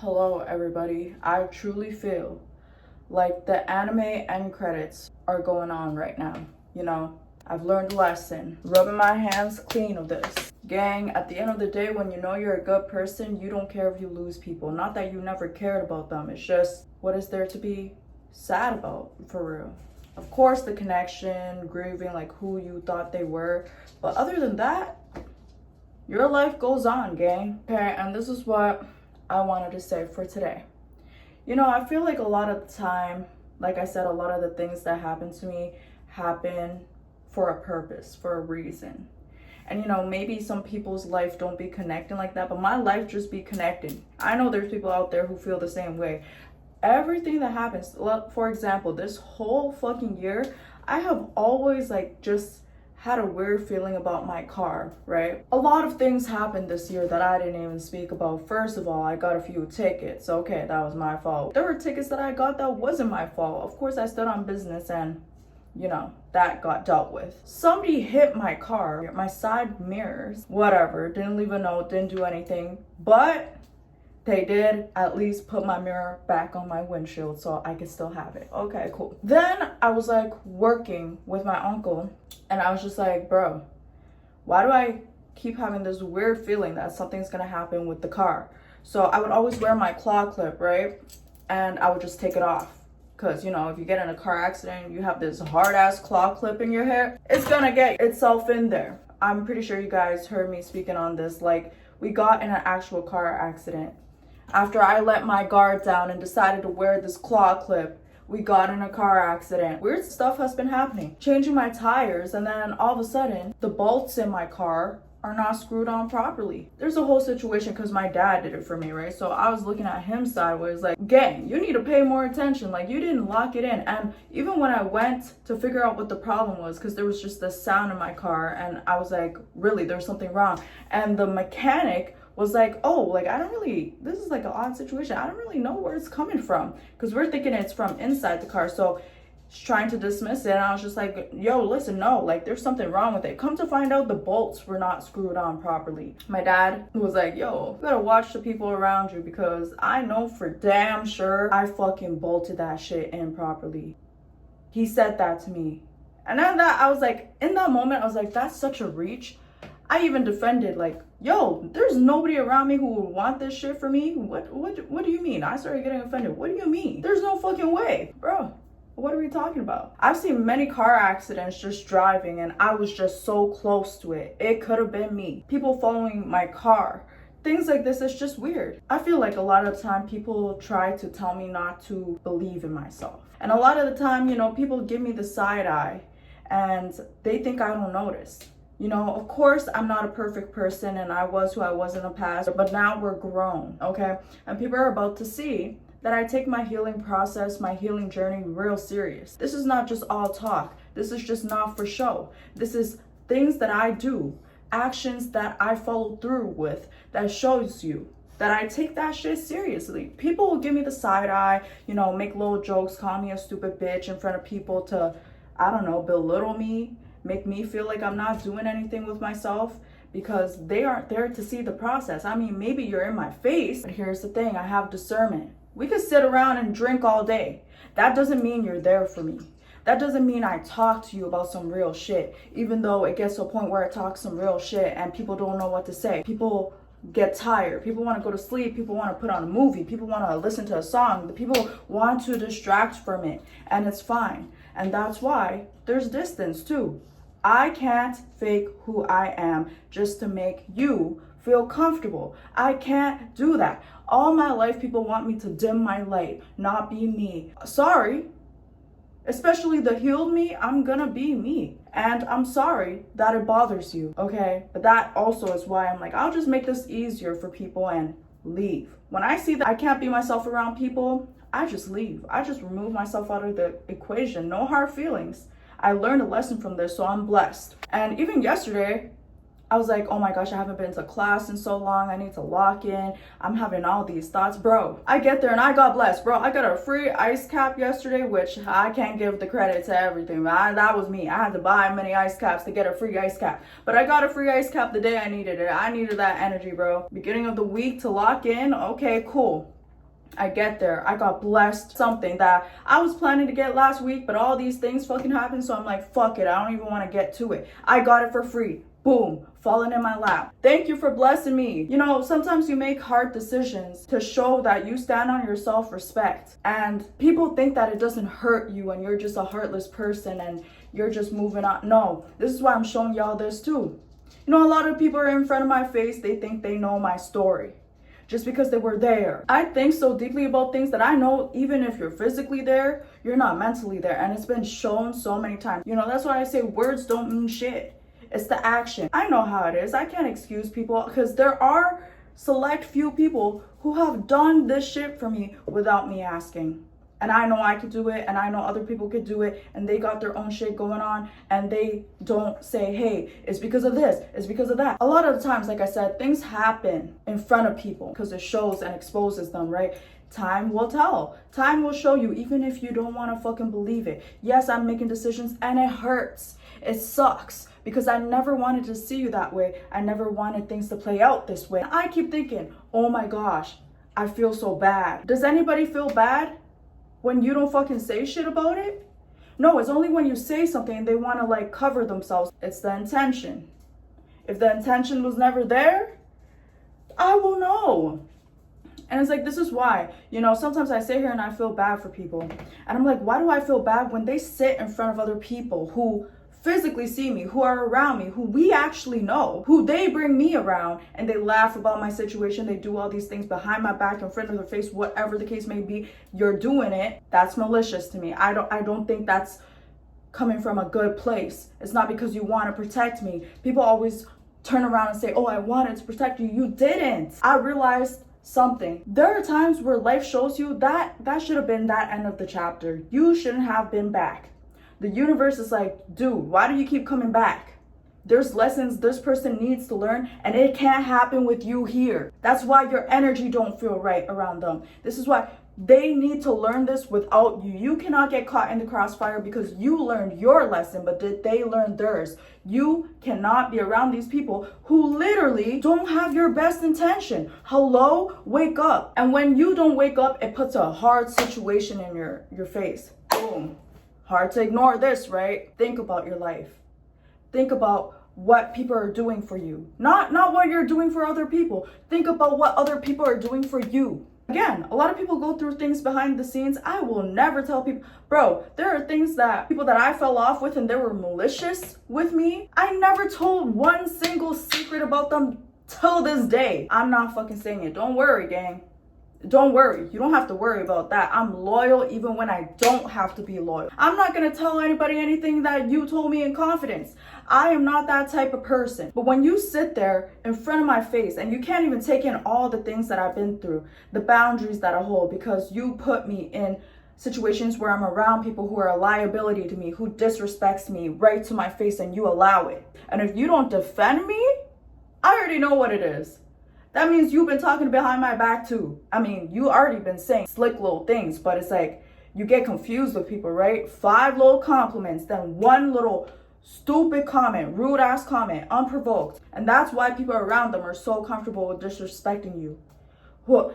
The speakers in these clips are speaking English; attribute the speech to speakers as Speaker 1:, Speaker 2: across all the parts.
Speaker 1: Hello, everybody. I truly feel like the anime end credits are going on right now. I've learned a lesson. Rubbing my hands clean of this. Gang, at the end of the day, when you know you're a good person, you don't care if you lose people. Not that you never cared about them. It's just, what is there to be sad about, for real? Of course, the connection, grieving like who you thought they were. But other than that, your life goes on, gang. Okay, and this is what I wanted to say for today. I feel like a lot of the time, like I said, a lot of the things that happen to me happen for a purpose, for a reason. And maybe some people's life don't be connecting like that, but my life just be connecting. I know there's people out there who feel the same way. Everything that happens, for example, this whole fucking year, I have always just had a weird feeling about my car, right? A lot of things happened this year that I didn't even speak about. First of all, I got a few tickets. Okay, that was my fault. There were tickets that I got that wasn't my fault. Of course, I stood on business and, that got dealt with. Somebody hit my car, my side mirrors, whatever. Didn't leave a note, didn't do anything. But they did at least put my mirror back on my windshield so I could still have it. Okay, cool. Then I was working with my uncle and I was just like, bro, why do I keep having this weird feeling that something's gonna happen with the car? So I would always wear my claw clip, right? And I would just take it off. Cause if you get in a car accident, you have this hard ass claw clip in your hair, it's gonna get itself in there. I'm pretty sure you guys heard me speaking on this. We got in an actual car accident. After I let my guard down and decided to wear this claw clip, we got in a car accident. Weird stuff has been happening. Changing my tires, and then all of a sudden, the bolts in my car are not screwed on properly. There's a whole situation because my dad did it for me, right? So I was looking at him sideways gang, you need to pay more attention. You didn't lock it in. And even when I went to figure out what the problem was, because there was just this sound in my car, and I was like, really, there's something wrong. And the mechanic was I don't really, this is an odd situation. I don't really know where it's coming from, because we're thinking it's from inside the car. So she's trying to dismiss it, and I was just like, yo, listen, no, there's something wrong with it. Come to find out, the bolts were not screwed on properly. My dad was like, yo, you gotta watch the people around you, because I know for damn sure I fucking bolted that shit in properly. He said that to me. And then I was in that moment, I was like, that's such a reach. I even defended, yo, there's nobody around me who would want this shit for me. What do you mean? I started getting offended. What do you mean? There's no fucking way. Bro, what are we talking about? I've seen many car accidents just driving, and I was just so close to it. It could have been me. People following my car. Things like this is just weird. I feel like a lot of the time people try to tell me not to believe in myself. And a lot of the time, people give me the side eye and they think I don't notice. Of course, I'm not a perfect person, and I was who I was in the past, but now we're grown, okay? And people are about to see that I take my healing process, my healing journey real serious. This is not just all talk. This is just not for show. This is things that I do, actions that I follow through with, that shows you that I take that shit seriously. People will give me the side eye, make little jokes, call me a stupid bitch in front of people to, I don't know, belittle me, make me feel like I'm not doing anything with myself, because they aren't there to see the process. I mean, maybe you're in my face, but here's the thing, I have discernment. We could sit around and drink all day. That doesn't mean you're there for me. That doesn't mean I talk to you about some real shit, even though it gets to a point where I talk some real shit and people don't know what to say. People get tired. People want to go to sleep. People want to put on a movie. People want to listen to a song. The people want to distract from it, and it's fine. And that's why there's distance too. I can't fake who I am just to make you feel comfortable. I can't do that. All my life, people want me to dim my light, not be me. Sorry. Especially the healed me, I'm gonna be me. And I'm sorry that it bothers you, okay? But that also is why I'm I'll just make this easier for people and leave. When I see that I can't be myself around people, I just leave. I just remove myself out of the equation. No hard feelings. I learned a lesson from this, so I'm blessed. And even yesterday, I was like, oh my gosh, I haven't been to class in so long. I need to lock in. I'm having all these thoughts. Bro, I get there and I got blessed. Bro, I got a free ice cap yesterday, which I can't give the credit to everything. That was me. I had to buy many ice caps to get a free ice cap. But I got a free ice cap the day I needed it. I needed that energy, bro. Beginning of the week to lock in. Okay, cool. I get there. I got blessed something that I was planning to get last week, but all these things fucking happened. So I'm like, fuck it. I don't even want to get to it. I got it for free. Boom, falling in my lap. Thank you for blessing me. You know, sometimes you make hard decisions to show that you stand on your self-respect. And people think that it doesn't hurt you and you're just a heartless person and you're just moving on. No, this is why I'm showing y'all this too. You know, a lot of people are in front of my face. They think they know my story just because they were there. I think so deeply about things that I know even if you're physically there, you're not mentally there. And it's been shown so many times. You know, that's why I say words don't mean shit. It's the action. I know how it is. I can't excuse people because there are select few people who have done this shit for me without me asking. And I know I could do it, and I know other people could do it, and they got their own shit going on, and they don't say, hey, it's because of this, it's because of that. A lot of the times, like I said, things happen in front of people because it shows and exposes them, right? Time will tell. Time will show you, even if you don't want to fucking believe it. Yes, I'm making decisions, and it hurts. It sucks. Because I never wanted to see you that way. I never wanted things to play out this way. I keep thinking, oh my gosh, I feel so bad. Does anybody feel bad when you don't fucking say shit about it? No, it's only when you say something and they want to like cover themselves. It's the intention. If the intention was never there, I will know. And it's like, this is why, you know, sometimes I sit here and I feel bad for people. And I'm like, why do I feel bad when they sit in front of other people who physically see me, who are around me, who we actually know, who they bring me around and they laugh about my situation, they do all these things behind my back, in front of their face, whatever the case may be, you're doing it. That's malicious to me. I don't think that's coming from a good place. It's not because you want to protect me. People always turn around and say, oh, I wanted to protect you. You didn't. I realized something. There are times where life shows you that should have been that end of the chapter. You shouldn't have been back. The universe is like, dude, why do you keep coming back? There's lessons this person needs to learn, and it can't happen with you here. That's why your energy don't feel right around them. This is why they need to learn this without you. You cannot get caught in the crossfire because you learned your lesson, but did they learn theirs? You cannot be around these people who literally don't have your best intention. Hello? Wake up. And when you don't wake up, it puts a hard situation in your face. Boom. Hard to ignore this, right? Think about your life. Think about what people are doing for you. Not what you're doing for other people. Think about what other people are doing for you. Again, a lot of people go through things behind the scenes. I will never tell people, bro, there are things that people that I fell off with and they were malicious with me. I never told one single secret about them till this day. I'm not fucking saying it. Don't worry, gang. Don't worry. You don't have to worry about that. I'm loyal even when I don't have to be loyal. I'm not going to tell anybody anything that you told me in confidence. I am not that type of person. But when you sit there in front of my face and you can't even take in all the things that I've been through, the boundaries that I hold because you put me in situations where I'm around people who are a liability to me, who disrespects me right to my face, and you allow it. And if you don't defend me, I already know what it is. That means you've been talking behind my back too. I mean, you already been saying slick little things, but it's like you get confused with people, right? 5 little compliments, then 1 little stupid comment, rude ass comment, unprovoked. And that's why people around them are so comfortable with disrespecting you.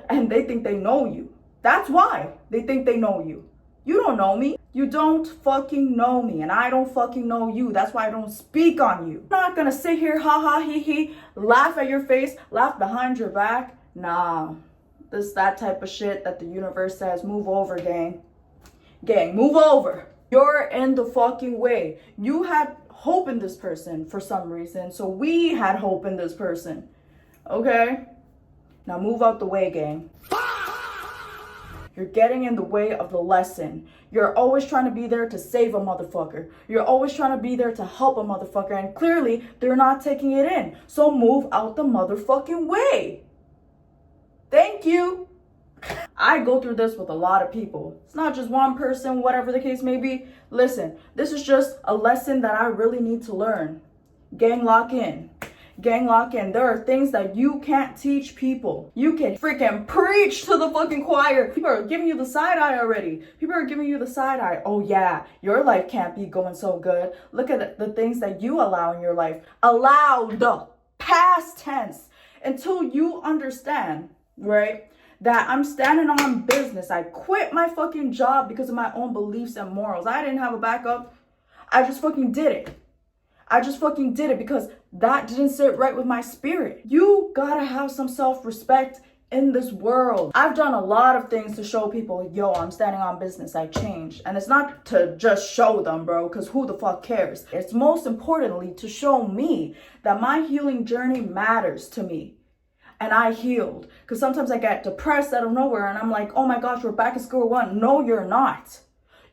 Speaker 1: And they think they know you. That's why they think they know you. You don't know me. You don't fucking know me, and I don't fucking know you. That's why I don't speak on you. I'm not gonna sit here, ha ha, he he, laugh at your face, laugh behind your back. Nah, this that type of shit that the universe says, move over, gang. Gang, move over. You're in the fucking way. You had hope in this person for some reason, so we had hope in this person. Okay? Now move out the way, gang. You're getting in the way of the lesson. You're always trying to be there to save a motherfucker. You're always trying to be there to help a motherfucker. And clearly, they're not taking it in. So move out the motherfucking way. Thank you. I go through this with a lot of people. It's not just one person, whatever the case may be. Listen, this is just a lesson that I really need to learn. Gang, lock in. Gang, lock in. There are things that you can't teach people. You can freaking preach to the fucking choir. People are giving you the side eye already. People are giving you the side eye. Oh yeah, your life can't be going so good. Look at the things that you allow in your life. Allowed. Past tense. Until you understand, right, that I'm standing on business. I quit my fucking job because of my own beliefs and morals. I didn't have a backup. I just fucking did it. I just fucking did it because that didn't sit right with my spirit. You gotta have some self-respect in this world. I've done a lot of things to show people, yo, I'm standing on business, I changed. And it's not to just show them, bro, because who the fuck cares? It's most importantly to show me that my healing journey matters to me. And I healed. Because sometimes I get depressed out of nowhere and I'm like, oh my gosh, we're back at square one. No, you're not.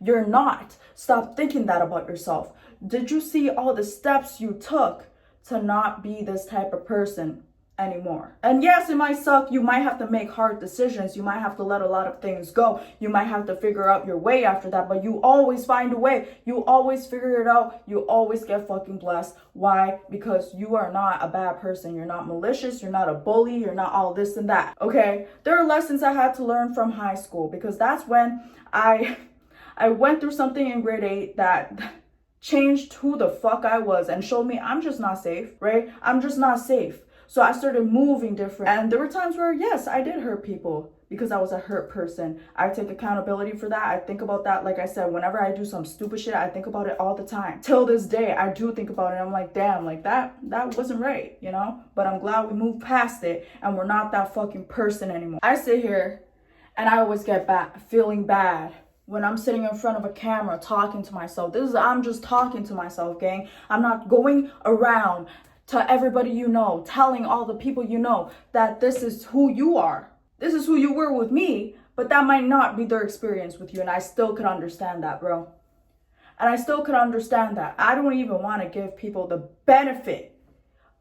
Speaker 1: You're not. Stop thinking that about yourself. Did you see all the steps you took to not be this type of person anymore? And yes, it might suck. You might have to make hard decisions. You might have to let a lot of things go. You might have to figure out your way after that, but you always find a way. You always figure it out. You always get fucking blessed. Why? Because you are not a bad person. You're not malicious. You're not a bully. You're not all this and that. Okay? There are lessons I had to learn from high school because that's when I went through something in grade 8 that changed who the fuck I was and showed me I'm just not safe, right? I'm just not safe. So I started moving different. And there were times where, yes, I did hurt people because I was a hurt person. I take accountability for that. I think about that. Like I said, whenever I do some stupid shit, I think about it all the time. Till this day, I do think about it. I'm like, damn, like that wasn't right, you know? But I'm glad we moved past it and we're not that fucking person anymore. I sit here and I always get feeling bad when I'm sitting in front of a camera talking to myself. I'm just talking to myself, gang. I'm not going around to everybody you know, telling all the people you know that this is who you are. This is who you were with me, but that might not be their experience with you. And I still could understand that, bro. And I still could understand that. I don't even want to give people the benefit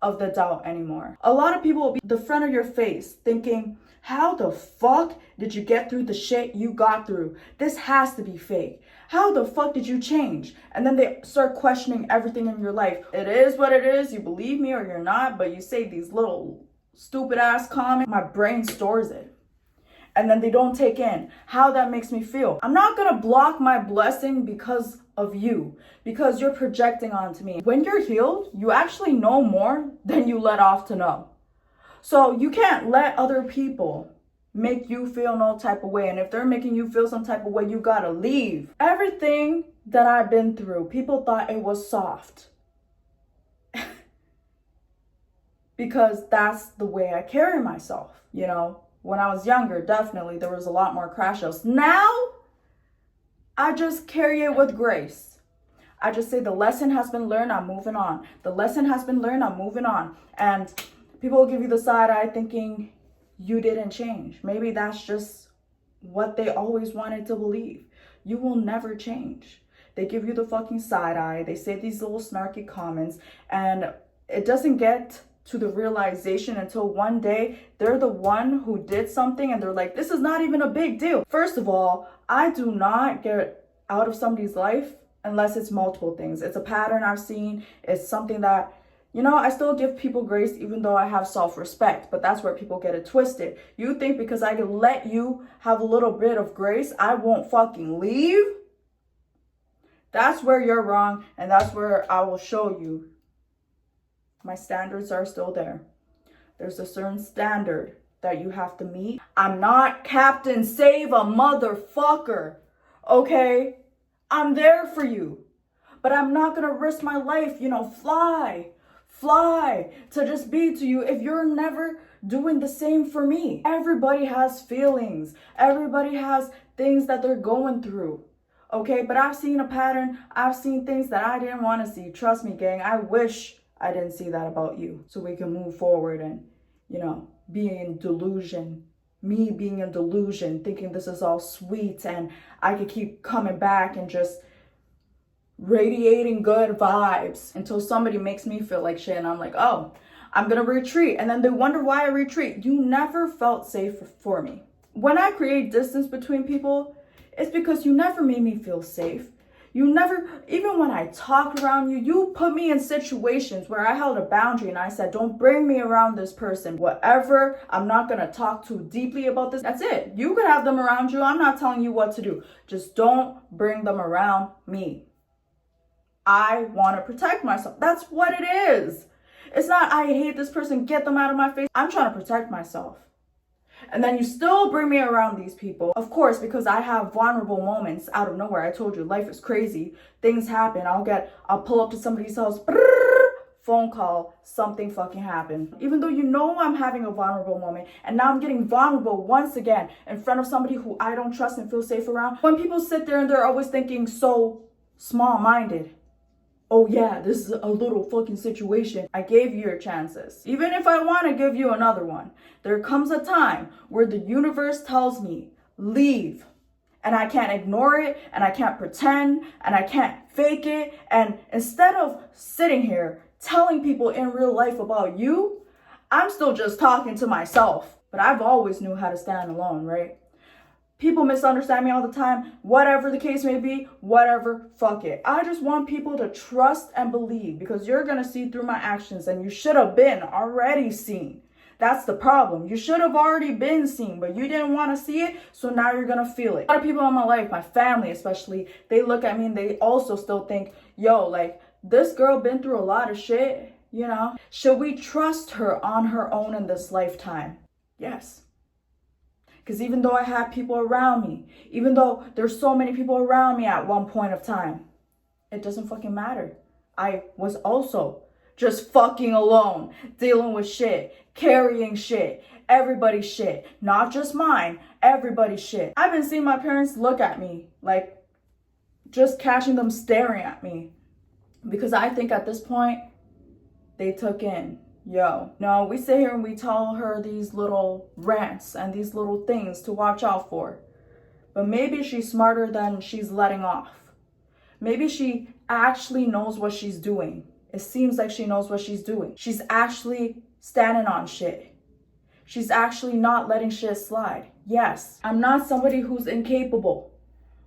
Speaker 1: of the doubt anymore. A lot of people will be the front of your face thinking, how the fuck did you get through the shit you got through? This has to be fake. How the fuck did you change? And then they start questioning everything in your life. It is what it is. You believe me or you're not, but you say these little stupid ass comments. My brain stores it. And then they don't take in how that makes me feel. I'm not gonna block my blessing because of you, because you're projecting onto me. When you're healed, you actually know more than you let off to know. So you can't let other people make you feel no type of way. And if they're making you feel some type of way, you gotta leave. Everything that I've been through, people thought it was soft. Because that's the way I carry myself, you know? When I was younger, definitely, there was a lot more crash outs. Now, I just carry it with grace. I just say the lesson has been learned, I'm moving on. The lesson has been learned, I'm moving on. And people will give you the side eye thinking you didn't change. Maybe that's just what they always wanted to believe. You will never change. They give you the fucking side eye. They say these little snarky comments and it doesn't get to the realization until one day they're the one who did something and they're like, this is not even a big deal. First of all, I do not get out of somebody's life unless it's multiple things. It's a pattern I've seen. It's something that, you know, I still give people grace even though I have self-respect, but that's where people get it twisted. You think because I can let you have a little bit of grace, I won't fucking leave? That's where you're wrong, and that's where I will show you my standards are still there. There's a certain standard that you have to meet. I'm not Captain Save a Motherfucker, okay? I'm there for you, but I'm not gonna risk my life, you know, fly to just be to you if you're never doing the same for me. Everybody has feelings. Everybody has things that they're going through. Okay, but I've seen a pattern. I've seen things that I didn't want to see. Trust me, gang. I wish I didn't see that about you so we can move forward and, you know, be in delusion. Me being in delusion, thinking this is all sweet and I could keep coming back and just radiating good vibes until somebody makes me feel like shit and I'm like, oh, I'm gonna retreat. And then they wonder why I retreat. You never felt safe for me. When I create distance between people, it's because you never made me feel safe. You never, even when I talk around you, you put me in situations where I held a boundary and I said, don't bring me around this person. Whatever, I'm not going to talk too deeply about this. That's it. You could have them around you. I'm not telling you what to do. Just don't bring them around me. I want to protect myself. That's what it is. It's not, I hate this person, get them out of my face. I'm trying to protect myself. And then you still bring me around these people. Of course, because I have vulnerable moments out of nowhere. I told you, life is crazy. Things happen. I'll pull up to somebody's house, phone call, something fucking happened. Even though you know I'm having a vulnerable moment, and now I'm getting vulnerable once again in front of somebody who I don't trust and feel safe around. When people sit there and they're always thinking so small-minded, oh yeah, this is a little fucking situation. I gave you your chances. Even if I want to give you another one, there comes a time where the universe tells me, leave. And I can't ignore it, and I can't pretend, and I can't fake it. And instead of sitting here telling people in real life about you, I'm still just talking to myself. But I've always knew how to stand alone, right? People misunderstand me all the time. Whatever the case may be, whatever, fuck it. I just want people to trust and believe, because you're gonna see through my actions, and you should have been already seen. That's the problem. You should have already been seen, but you didn't want to see it, so now you're gonna feel it. A lot of people in my life, my family especially, they look at me and they also still think, yo, like, this girl been through a lot of shit, you know? Should we trust her on her own in this lifetime? Yes. Because even though I have people around me, even though there's so many people around me at one point of time, it doesn't fucking matter. I was also just fucking alone, dealing with shit, carrying shit, everybody's shit, not just mine, everybody's shit. I've been seeing my parents look at me, like, just catching them staring at me, because I think at this point, they took in, yo, no, we sit here and we tell her these little rants and these little things to watch out for, but maybe she's smarter than she's letting off. Maybe she actually knows what she's doing. It seems like she knows what she's doing. She's actually standing on shit. She's actually not letting shit slide. Yes, I'm not somebody who's incapable.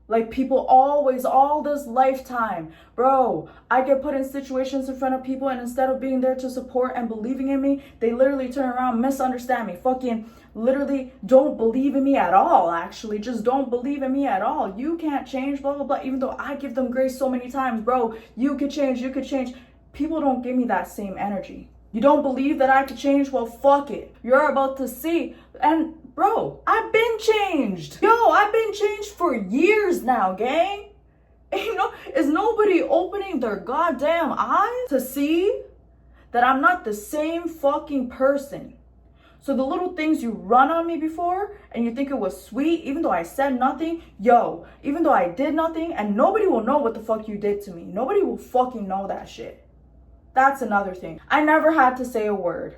Speaker 1: Like people always, all this lifetime, bro, I get put in situations in front of people, and instead of being there to support and believing in me, they literally turn around, misunderstand me, fucking literally don't believe in me at all, actually. Just don't believe in me at all. You can't change, blah, blah, blah. Even though I give them grace so many times, bro, you could change, you could change. People don't give me that same energy. You don't believe that I could change? Well, fuck it. You're about to see. And bro, I've been changed. Yo, I've been changed for years now, gang. You know, is nobody opening their goddamn eyes to see that I'm not the same fucking person? So the little things you run on me before and you think it was sweet, even though I said nothing, yo, even though I did nothing, and nobody will know what the fuck you did to me. Nobody will fucking know that shit. That's another thing. I never had to say a word.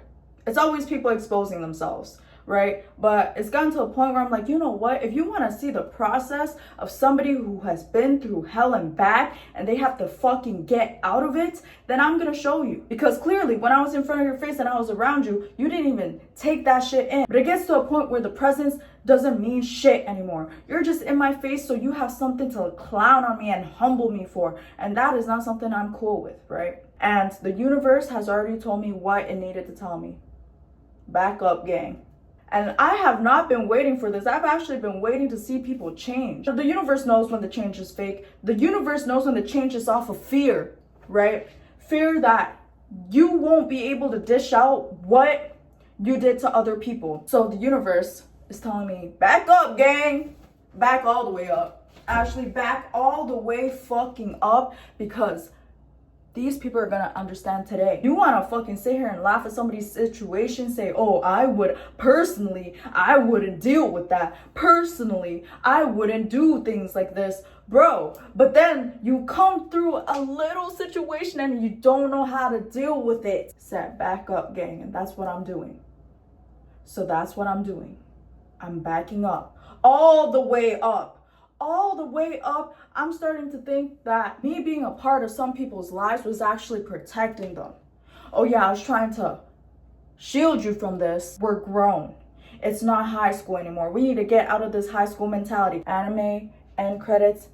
Speaker 1: It's always people exposing themselves, right? But it's gotten to a point where I'm like, you know what? If you want to see the process of somebody who has been through hell and back and they have to fucking get out of it, then I'm going to show you. Because clearly when I was in front of your face and I was around you, you didn't even take that shit in. But it gets to a point where the presence doesn't mean shit anymore. You're just in my face, so you have something to clown on me and humble me for. And that is not something I'm cool with, right? And the universe has already told me what it needed to tell me. Back up, gang. And I have not been waiting for this. I've actually been waiting to see people change. The universe knows when the change is fake. The universe knows when the change is off of fear, right? Fear that you won't be able to dish out what you did to other people. So the universe is telling me, back up, gang. Back all the way up. Actually, back all the way fucking up, because these people are gonna understand today. You wanna fucking sit here and laugh at somebody's situation, say, oh, I wouldn't deal with that. Personally, I wouldn't do things like this. Bro, but then you come through a little situation and you don't know how to deal with it. Set back up, gang, and that's what I'm doing. So that's what I'm doing. I'm backing up, all the way up. All the way up. I'm starting to think that me being a part of some people's lives was actually protecting them. Oh yeah, I was trying to shield you from this. We're grown. It's not high school anymore. We need to get out of this high school mentality. Anime, end credits,